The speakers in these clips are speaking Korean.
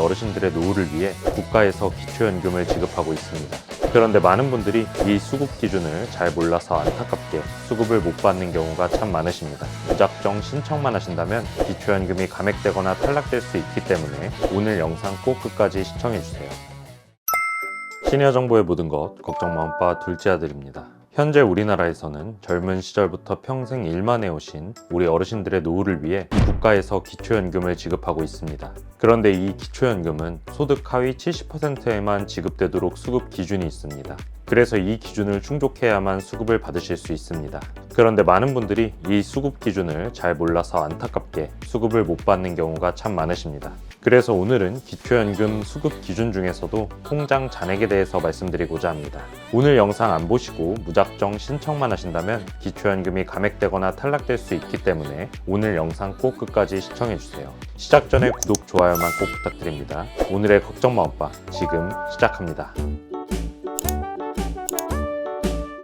어르신들의 노후를 위해 국가에서 기초연금을 지급하고 있습니다. 그런데 많은 분들이 이 수급 기준을 잘 몰라서 안타깝게 수급을 못 받는 경우가 참 많으십니다. 무작정 신청만 하신다면 기초연금이 감액되거나 탈락될 수 있기 때문에 오늘 영상 꼭 끝까지 시청해주세요. 시니어 정보의 모든 것, 걱정 마음바 둘째 아들입니다. 현재 우리나라에서는 젊은 시절부터 평생 일만 해오신 우리 어르신들의 노후를 위해 국가에서 기초연금을 지급하고 있습니다. 그런데 이 기초연금은 소득 하위 70%에만 지급되도록 수급 기준이 있습니다. 그래서 이 기준을 충족해야만 수급을 받으실 수 있습니다. 그런데 많은 분들이 이 수급 기준을 잘 몰라서 안타깝게 수급을 못 받는 경우가 참 많으십니다. 그래서 오늘은 기초연금 수급 기준 중에서도 통장 잔액에 대해서 말씀드리고자 합니다. 오늘 영상 안 보시고 무작정 신청만 하신다면 기초연금이 감액되거나 탈락될 수 있기 때문에 오늘 영상 꼭 끝까지 시청해주세요. 시작 전에 구독, 좋아요만 꼭 부탁드립니다. 오늘의 걱정 마음바 지금 시작합니다.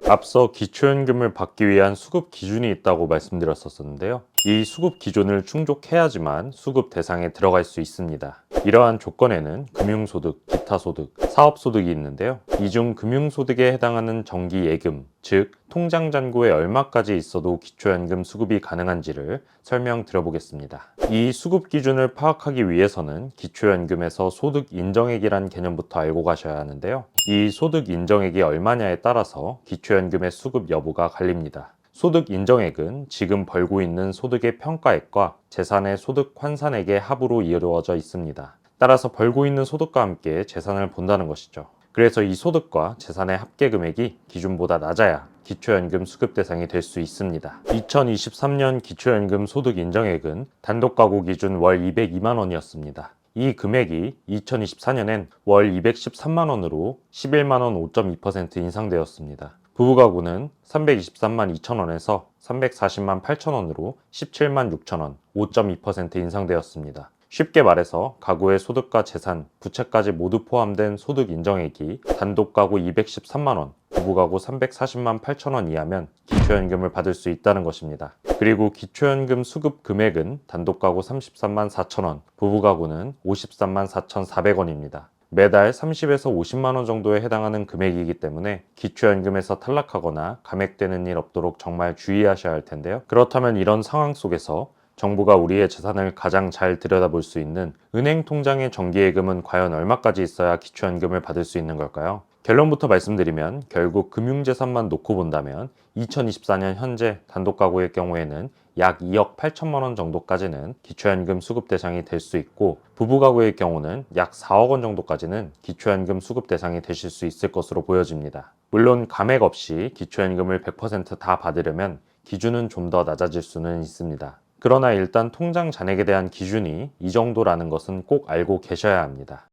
앞서 기초연금을 받기 위한 수급 기준이 있다고 말씀드렸었는데요. 이 수급 기준을 충족해야지만 수급 대상에 들어갈 수 있습니다. 이러한 조건에는 금융소득, 기타소득, 사업소득이 있는데요. 이 중 금융소득에 해당하는 정기예금, 즉 통장 잔고에 얼마까지 있어도 기초연금 수급이 가능한지를 설명드려보겠습니다. 이 수급 기준을 파악하기 위해서는 기초연금에서 소득 인정액이란 개념부터 알고 가셔야 하는데요. 이 소득 인정액이 얼마냐에 따라서 기초연금의 수급 여부가 갈립니다. 소득 인정액은 지금 벌고 있는 소득의 평가액과 재산의 소득 환산액의 합으로 이루어져 있습니다. 따라서 벌고 있는 소득과 함께 재산을 본다는 것이죠. 그래서 이 소득과 재산의 합계 금액이 기준보다 낮아야 기초연금 수급 대상이 될 수 있습니다. 2023년 기초연금 소득 인정액은 단독가구 기준 월 202만 원이었습니다. 이 금액이 2024년엔 월 213만 원으로 11만 원 5.2% 인상되었습니다. 부부가구는 323만 2천 원에서 340만 8천 원으로 17만 6천 원, 5.2% 인상되었습니다. 쉽게 말해서 가구의 소득과 재산, 부채까지 모두 포함된 소득 인정액이 단독가구 213만 원, 부부가구 340만 8천 원 이하면 기초연금을 받을 수 있다는 것입니다. 그리고 기초연금 수급 금액은 단독가구 33만 4천 원, 부부가구는 53만 4,400원입니다. 매달 30에서 50만 원 정도에 해당하는 금액이기 때문에 기초연금에서 탈락하거나 감액되는 일 없도록 정말 주의하셔야 할 텐데요. 그렇다면 이런 상황 속에서 정부가 우리의 재산을 가장 잘 들여다볼 수 있는 은행 통장의 정기예금은 과연 얼마까지 있어야 기초연금을 받을 수 있는 걸까요? 결론부터 말씀드리면 결국 금융재산만 놓고 본다면 2024년 현재 단독가구의 경우에는 약 2억 8천만 원 정도까지는 기초연금 수급 대상이 될 수 있고 부부가구의 경우는 약 4억 원 정도까지는 기초연금 수급 대상이 되실 수 있을 것으로 보여집니다. 물론 감액 없이 기초연금을 100% 다 받으려면 기준은 좀 더 낮아질 수는 있습니다. 그러나 일단 통장 잔액에 대한 기준이 이 정도라는 것은 꼭 알고 계셔야 합니다.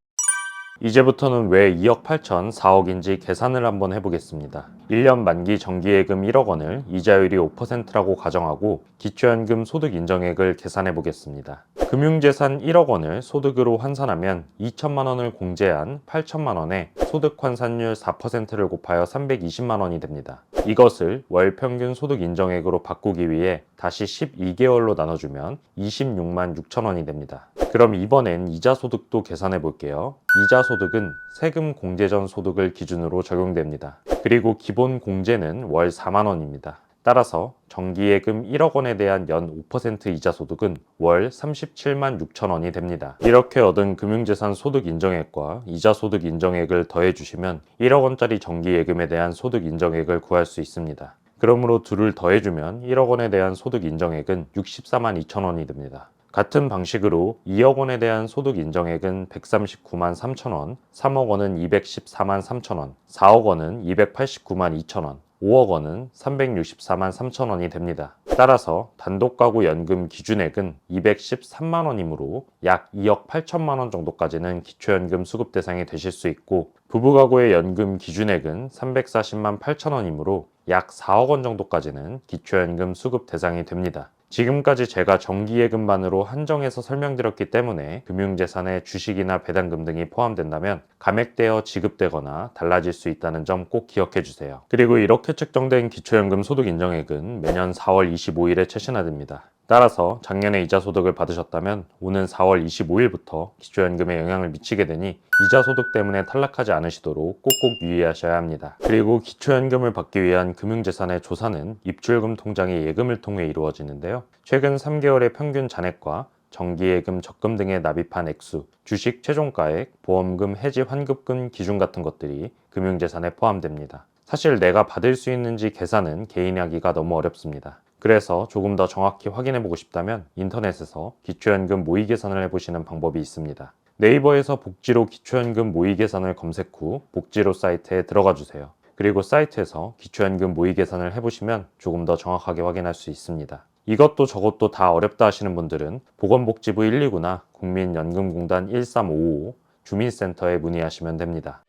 이제부터는 왜 2억 8천, 4억인지 계산을 한번 해보겠습니다. 1년 만기 정기예금 1억 원을 이자율이 5%라고 가정하고 기초연금 소득 인정액을 계산해 보겠습니다. 금융재산 1억 원을 소득으로 환산하면 2천만 원을 공제한 8천만 원에 소득 환산율 4%를 곱하여 320만 원이 됩니다. 이것을 월 평균 소득 인정액으로 바꾸기 위해 다시 12개월로 나눠주면 26만 6천 원이 됩니다. 그럼 이번엔 이자 소득도 계산해 볼게요. 이자 소득은 세금 공제 전 소득을 기준으로 적용됩니다. 그리고 기본 공제는 월 4만 원입니다. 따라서 정기예금 1억 원에 대한 연 5% 이자 소득은 월 37만 6천 원이 됩니다. 이렇게 얻은 금융재산 소득 인정액과 이자 소득 인정액을 더해주시면 1억 원짜리 정기예금에 대한 소득 인정액을 구할 수 있습니다. 그러므로 둘을 더해주면 1억 원에 대한 소득 인정액은 64만 2천 원이 됩니다. 같은 방식으로 2억 원에 대한 소득 인정액은 139만 3천 원, 3억 원은 214만 3천 원, 4억 원은 289만 2천 원, 5억 원은 364만 3천 원이 됩니다. 따라서 단독가구 연금 기준액은 213만 원이므로 약 2억 8천만 원 정도까지는 기초연금 수급 대상이 되실 수 있고 부부가구의 연금 기준액은 340만 8천 원이므로 약 4억 원 정도까지는 기초연금 수급 대상이 됩니다. 지금까지 제가 정기예금만으로 한정해서 설명드렸기 때문에 금융재산에 주식이나 배당금 등이 포함된다면 감액되어 지급되거나 달라질 수 있다는 점 꼭 기억해 주세요. 그리고 이렇게 책정된 기초연금 소득 인정액은 매년 4월 25일에 최신화됩니다. 따라서 작년에 이자 소득을 받으셨다면 오는 4월 25일부터 기초연금에 영향을 미치게 되니 이자 소득 때문에 탈락하지 않으시도록 꼭꼭 유의하셔야 합니다. 그리고 기초연금을 받기 위한 금융재산의 조사는 입출금 통장의 예금을 통해 이루어지는데요. 최근 3개월의 평균 잔액과 정기예금, 적금 등에 납입한 액수, 주식 최종가액, 보험금, 해지 환급금 기준 같은 것들이 금융재산에 포함됩니다. 사실 내가 받을 수 있는지 계산은 개인이 하기가 너무 어렵습니다. 그래서 조금 더 정확히 확인해보고 싶다면 인터넷에서 기초연금 모의 계산을 해보시는 방법이 있습니다. 네이버에서 복지로 기초연금 모의 계산을 검색 후 복지로 사이트에 들어가 주세요. 그리고 사이트에서 기초연금 모의 계산을 해보시면 조금 더 정확하게 확인할 수 있습니다. 이것도 저것도 다 어렵다 하시는 분들은 보건복지부 129나 국민연금공단 1355 주민센터에 문의하시면 됩니다.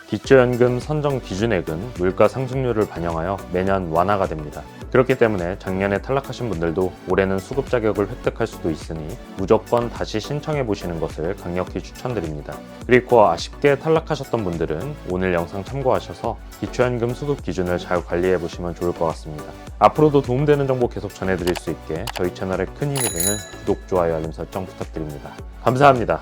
기초연금 선정 기준액은 물가 상승률을 반영하여 매년 완화가 됩니다. 그렇기 때문에 작년에 탈락하신 분들도 올해는 수급 자격을 획득할 수도 있으니 무조건 다시 신청해 보시는 것을 강력히 추천드립니다. 그리고 아쉽게 탈락하셨던 분들은 오늘 영상 참고하셔서 기초연금 수급 기준을 잘 관리해 보시면 좋을 것 같습니다. 앞으로도 도움되는 정보 계속 전해드릴 수 있게 저희 채널에 큰 힘이 되는 구독, 좋아요, 알림 설정 부탁드립니다. 감사합니다.